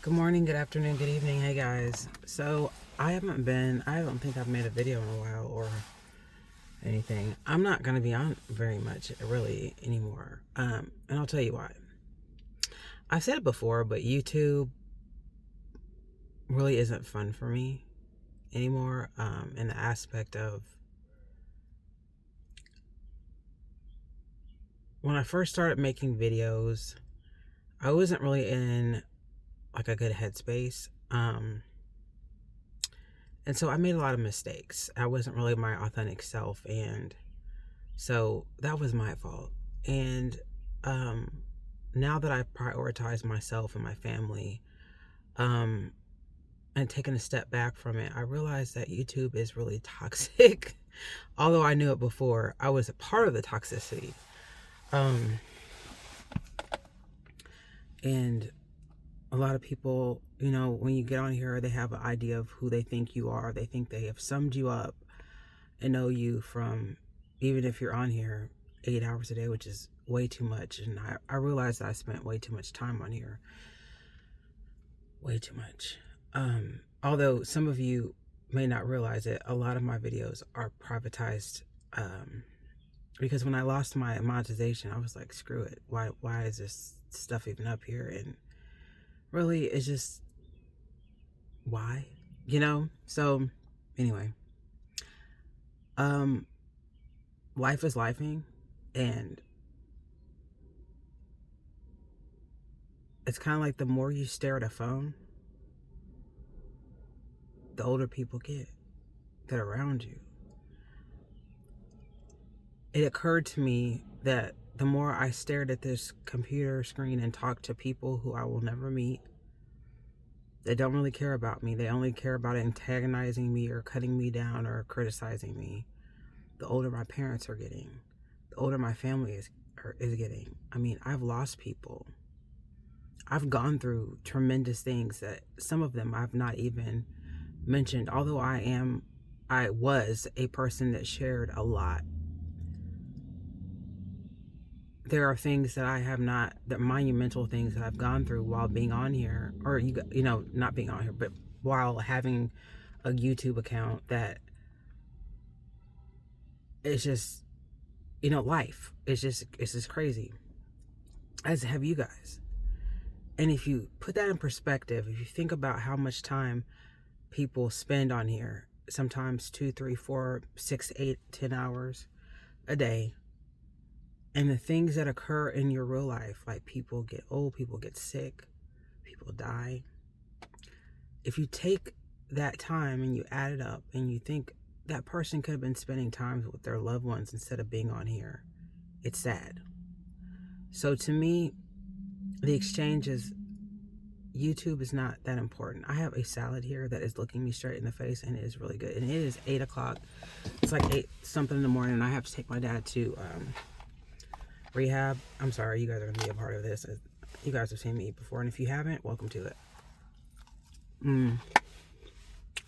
Good morning, good afternoon, good evening. Hey guys. So I don't think I've made a video in a while or anything. I'm not going to be on very much really anymore. And I'll tell you why. I've said it before, but YouTube really isn't fun for me anymore. In the aspect of when I first started making videos, I wasn't really in like a good headspace. And so I made a lot of mistakes. I wasn't really my authentic self, and so that was my fault. And now that I've prioritized myself and my family, and taken a step back from it, I realized that YouTube is really toxic. Although I knew it before, I was a part of the toxicity. And a lot of people, when you get on here, they have an idea of who they think you are. They think they have summed you up and know you from, even if you're on here 8 hours a day, which is way too much. And I realized that I spent way too much time on here. Way too much. Although some of you may not realize it, a lot of my videos are privatized. Because when I lost my monetization, I was like, screw it. Why is this stuff even up here? And really, it's just, why? So anyway, life is lifing, and it's kind of like the more you stare at a phone, the older people get that are around you. It occurred to me that the more I stared at this computer screen and talked to people who I will never meet, they don't really care about me. They only care about antagonizing me or cutting me down or criticizing me. The older my parents are getting, the older my family is getting. I mean, I've lost people. I've gone through tremendous things that some of them I've not even mentioned. Although I was a person that shared a lot. There are things that I have not, that monumental things that I've gone through while being on here, or not being on here, but while having a YouTube account, that it's just, life. It's just crazy. As have you guys. And if you put that in perspective, if you think about how much time people spend on here, sometimes 2, 3, 4, 6, 8, 10 hours a day, and the things that occur in your real life, like people get old, people get sick, people die. If you take that time and you add it up and you think that person could have been spending time with their loved ones instead of being on here, it's sad. So to me, the exchange is, YouTube is not that important. I have a salad here that is looking me straight in the face, and it is really good. And it is 8 o'clock. It's like 8 something in the morning, and I have to take my dad to rehab. I'm sorry, you guys are going to be a part of this. You guys have seen me eat before, and if you haven't, welcome to it. I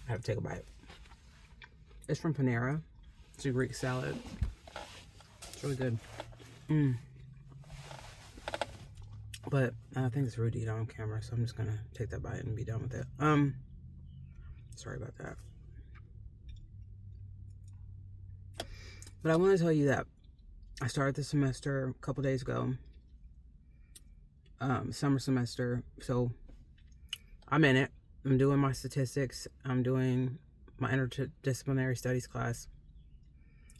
have to take a bite. It's from Panera. It's a Greek salad. It's really good. But I think it's rude to eat on camera, so I'm just going to take that bite and be done with it. Sorry about that. But I want to tell you that I started the semester a couple days ago. Summer semester. So I'm in it. I'm doing my statistics. I'm doing my interdisciplinary studies class.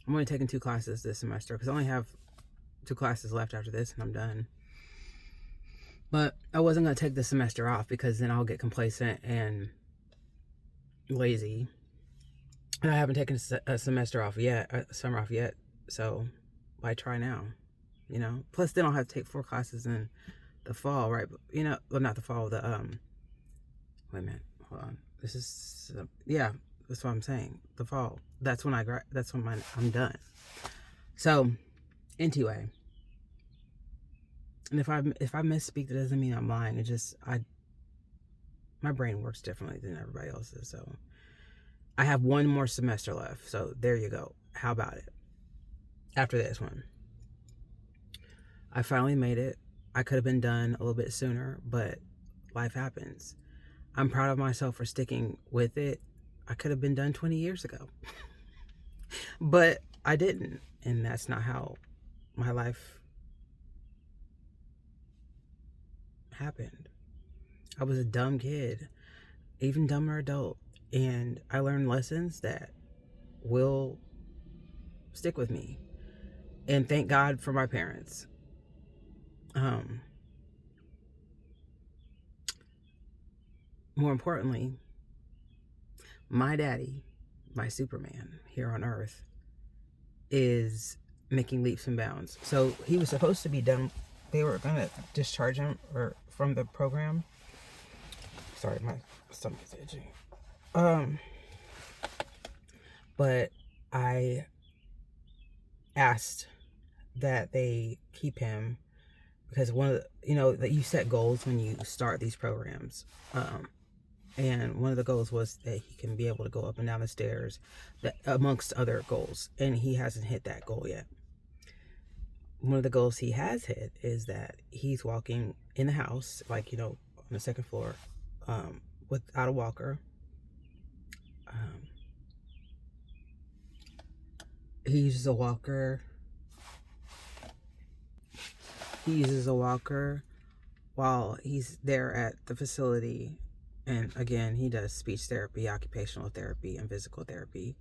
I'm only taking 2 classes this semester because I only have 2 classes left after this and I'm done. But I wasn't going to take the semester off because then I'll get complacent and lazy. And I haven't taken a semester off yet, a summer off yet. So why try now? Plus then I'll have to take 4 classes in the fall, right? Well, not the fall, wait a minute, hold on. This is, yeah, that's what I'm saying. The fall. That's when I'm done. So, anyway. And if I misspeak, that doesn't mean I'm lying. It just, my brain works differently than everybody else's. So, I have 1 more semester left. So, there you go. How about it? After this one. I finally made it. I could have been done a little bit sooner, but life happens. I'm proud of myself for sticking with it. I could have been done 20 years ago, but I didn't. And that's not how my life happened. I was a dumb kid, even dumber adult. And I learned lessons that will stick with me. And thank God for my parents. More importantly, my daddy, my Superman here on Earth, is making leaps and bounds. So he was supposed to be done. They were going to discharge him from the program. Sorry, my stomach is itching. But I asked that they keep him because one of the, that you set goals when you start these programs. And one of the goals was that he can be able to go up and down the stairs, amongst other goals. And he hasn't hit that goal yet. One of the goals he has hit is that he's walking in the house, like, on the second floor, without a walker. He uses a walker. He uses a walker while he's there at the facility. And again, he does speech therapy, occupational therapy, and physical therapy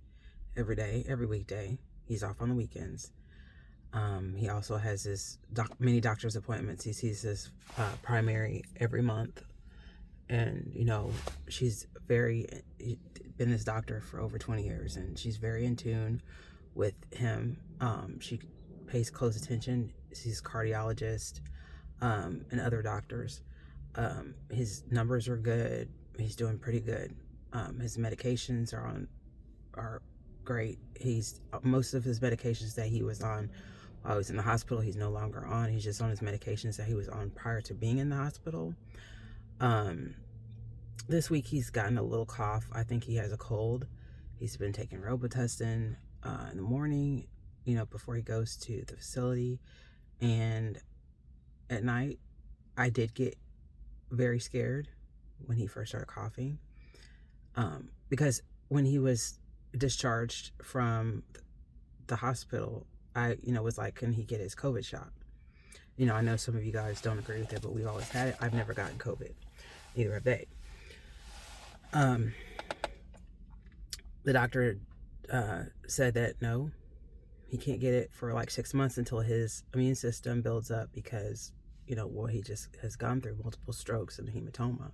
every day, every weekday. He's off on the weekends. He also has his many doctor's appointments. He sees his primary every month. And, she's been his doctor for over 20 years, and she's very in tune with him. She pays close attention. She's a cardiologist and other doctors. His numbers are good. He's doing pretty good. His medications are great. Most of his medications that he was on while he was in the hospital, he's no longer on. He's just on his medications that he was on prior to being in the hospital. This week he's gotten a little cough. I think he has a cold. He's been taking Robitussin in the morning, before he goes to the facility. And at night, I did get very scared when he first started coughing, because when he was discharged from the hospital, I was like, can he get his COVID shot? I know some of you guys don't agree with it, but we've always had it. I've never gotten COVID, neither have they. The doctor said that no, he can't get it for like 6 months until his immune system builds up, because he just has gone through multiple strokes and hematoma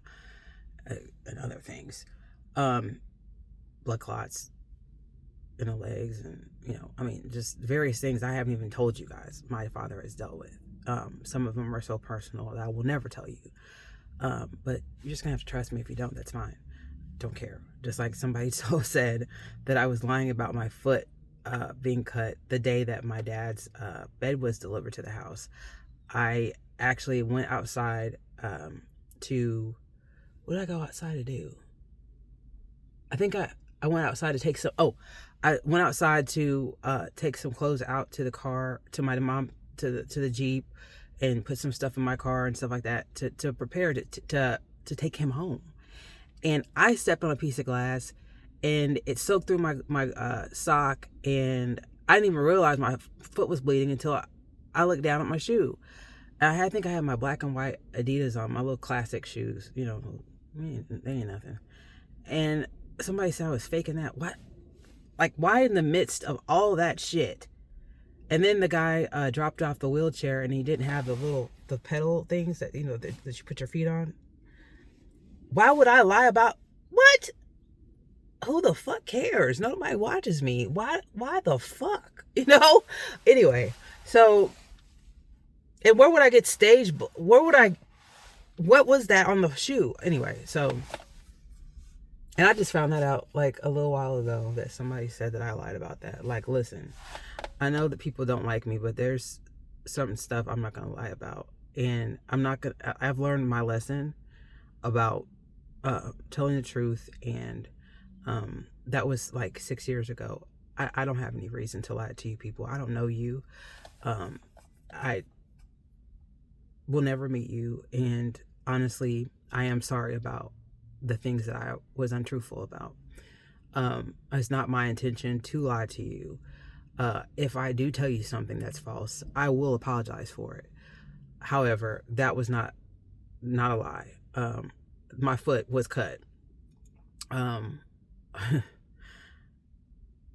and other things, blood clots in the legs, and just various things I haven't even told you guys my father has dealt with. Some of them are so personal that I will never tell you, but you're just gonna have to trust me. If you don't, that's fine. Don't care. Just like somebody said that I was lying about my foot being cut the day that my dad's bed was delivered to the house. I actually went outside to, what did I go outside to do? I think I went outside to take I went outside to take some clothes out to the car, to my mom, to the Jeep, and put some stuff in my car and stuff like that to prepare to take him home. And I stepped on a piece of glass, and it soaked through my sock, and I didn't even realize my foot was bleeding until I looked down at my shoe. I think I had my black and white Adidas on, my little classic shoes. They ain't nothing. And somebody said I was faking that. What? Like, why in the midst of all that shit? And then the guy dropped off the wheelchair, and he didn't have the pedal things that that you put your feet on. Why would I lie about what? Who the fuck cares? Nobody watches me. Why the fuck? Anyway, so, and where would I get staged? What was that on the shoe? Anyway, so, and I just found that out like a little while ago, that somebody said that I lied about that. Like, listen, I know that people don't like me, but there's certain stuff I'm not going to lie about. And I've learned my lesson about telling the truth, and that was like 6 years ago. I don't have any reason to lie to you people. I don't know you. I will never meet you, and honestly, I am sorry about the things that I was untruthful about. It's not my intention to lie to you. If I do tell you something that's false, I will apologize for it. However, that was not a lie. My foot was cut. Um,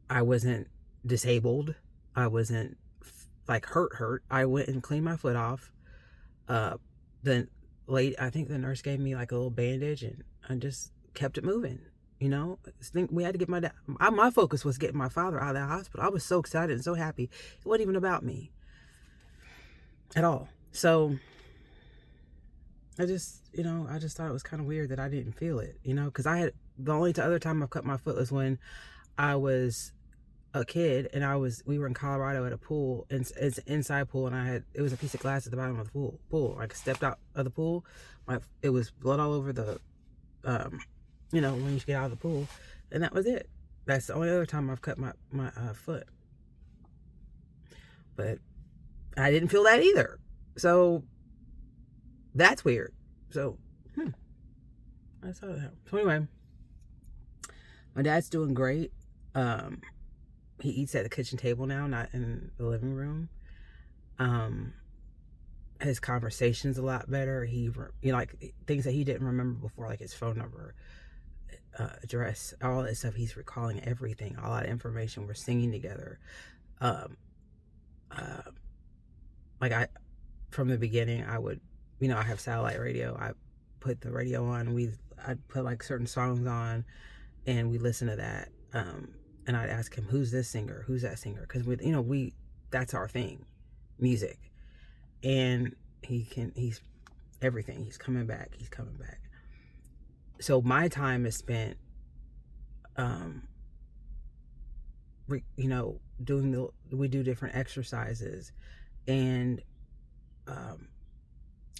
I wasn't disabled. I wasn't like hurt. I went and cleaned my foot off. Then I think the nurse gave me like a little bandage, and I just kept it moving. You know, I think we had to get my dad. My focus was getting my father out of the hospital. I was so excited and so happy. It wasn't even about me at all. So I just thought it was kind of weird that I didn't feel it, because the only other time I've cut my foot was when I was a kid, and we were in Colorado at a pool, and it's an inside pool, and it was a piece of glass at the bottom of the pool. Like, I stepped out of the pool, it was blood all over the, when you get out of the pool, and that was it. That's the only other time I've cut my foot. But I didn't feel that either. So that's weird. So, I saw that. So anyway, my dad's doing great. He eats at the kitchen table now, not in the living room. His conversation's a lot better. He, like things that he didn't remember before, like his phone number, address, all that stuff. He's recalling everything, all that information. We're singing together. From the beginning, I would, I have satellite radio. I put the radio on. I'd put like certain songs on, and we listen to that. And I'd ask him, who's this singer? Who's that singer? Because that's our thing, music. And he's everything. He's coming back. So my time is spent, we do different exercises, and,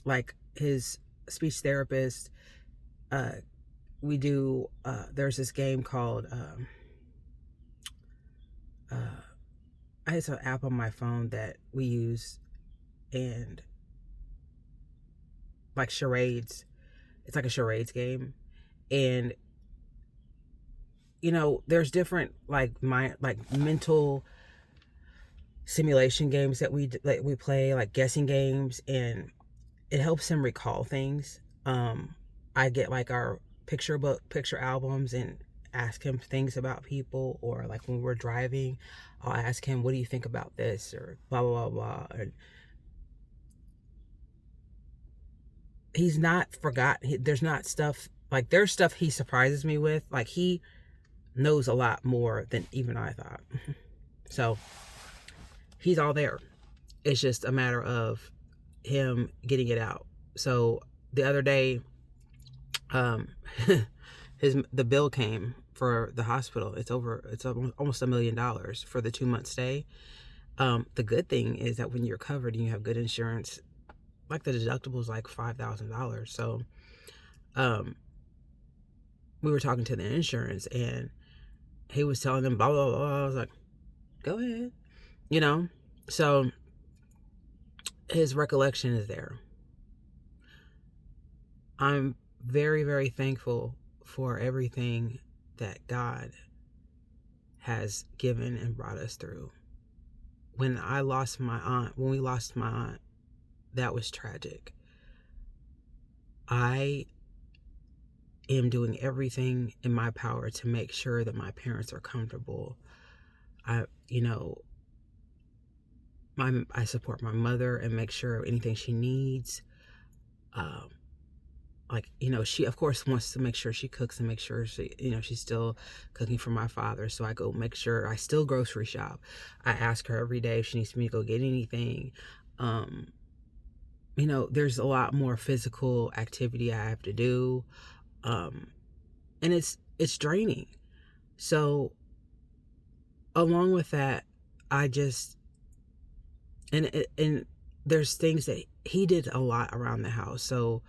like his speech therapist, we do, there's this game called, it's an app on my phone that we use, and like charades. It's like a charades game, and there's different like mental simulation games that we play, like guessing games, and it helps him recall things. I get like our picture albums and ask him things about people, or like when we're driving, I'll ask him, what do you think about this, or blah blah blah blah. And he's not forgotten. There's not stuff like, there's stuff he surprises me with. Like, he knows a lot more than even I thought. So he's all there. It's just a matter of him getting it out. So the other day, the bill came for the hospital. It's almost $1 million for the 2-month stay. The good thing is that when you're covered and you have good insurance, like the deductible is like $5,000. So, we were talking to the insurance, and he was telling them blah blah blah. I was like, go ahead, So his recollection is there. I'm very, very thankful for everything that God has given and brought us through. When we lost my aunt, that was tragic. I am doing everything in my power to make sure that my parents are comfortable. I support my mother and make sure anything she needs. She of course wants to make sure she cooks and make sure she's still cooking for my father. So I go make sure I still grocery shop. I ask her every day if she needs me to go get anything. There's a lot more physical activity I have to do. And it's draining. So along with that, I just, and there's things that he did a lot around the house. So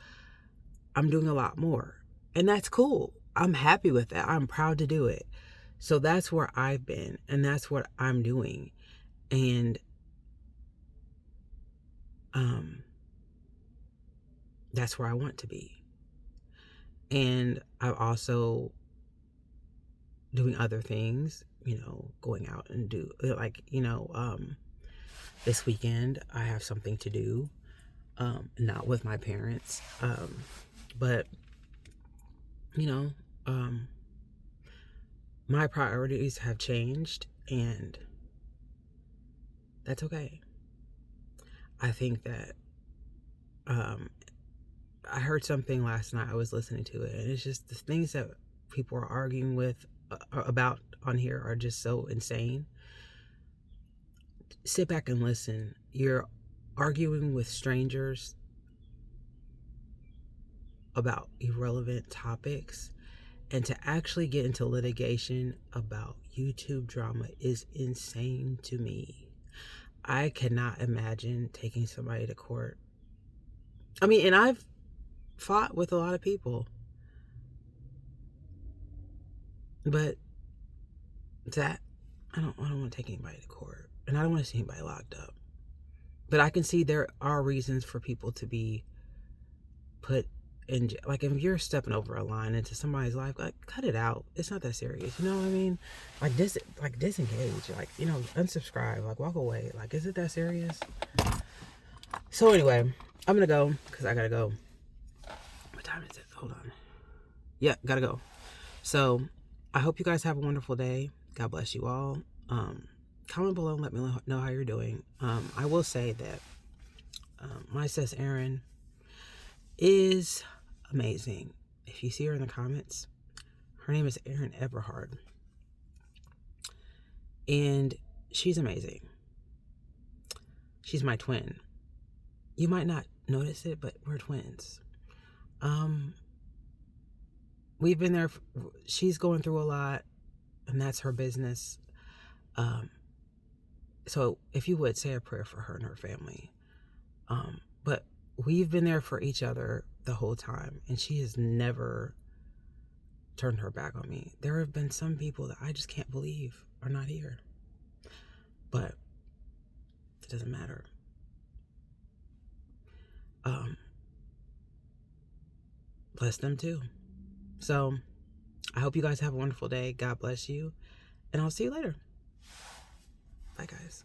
I'm doing a lot more, and that's cool. I'm happy with that. I'm proud to do it. So that's where I've been, and that's what I'm doing. And, that's where I want to be. And I'm also doing other things, going out and do like, this weekend I have something to do, not with my parents, but you know, my priorities have changed, and that's okay. I think that I heard something last night. I was listening to it, and it's just the things that people are arguing with about on here are just so insane. Sit back and listen. You're arguing with strangers about irrelevant topics, and to actually get into litigation about YouTube drama is insane to me. I cannot imagine taking somebody to court. I mean, and I've fought with a lot of people, but that I don't want to take anybody to court, and I don't want to see anybody locked up. But I can see there are reasons for people to be put in, like if you're stepping over a line into somebody's life, like cut it out. It's not that serious. You know what I mean? Like disengage. Like, unsubscribe. Like walk away. Like, is it that serious? So anyway, I'm gonna go because I gotta go. What time is it? Hold on. Yeah, gotta go. So I hope you guys have a wonderful day. God bless you all. Comment below and let me know how you're doing. I will say that my sis Erin is amazing. If you see her in the comments, her name is Erin Eberhard, and she's amazing. She's my twin. You might not notice it, but we're twins. We've been there. She's going through a lot, and that's her business. So if you would say a prayer for her and her family. But we've been there for each other the whole time, and she has never turned her back on me. There have been some people that I just can't believe are not here, but it doesn't matter. Bless them too. So I hope you guys have a wonderful day. God bless you, and I'll see you later. Bye, guys.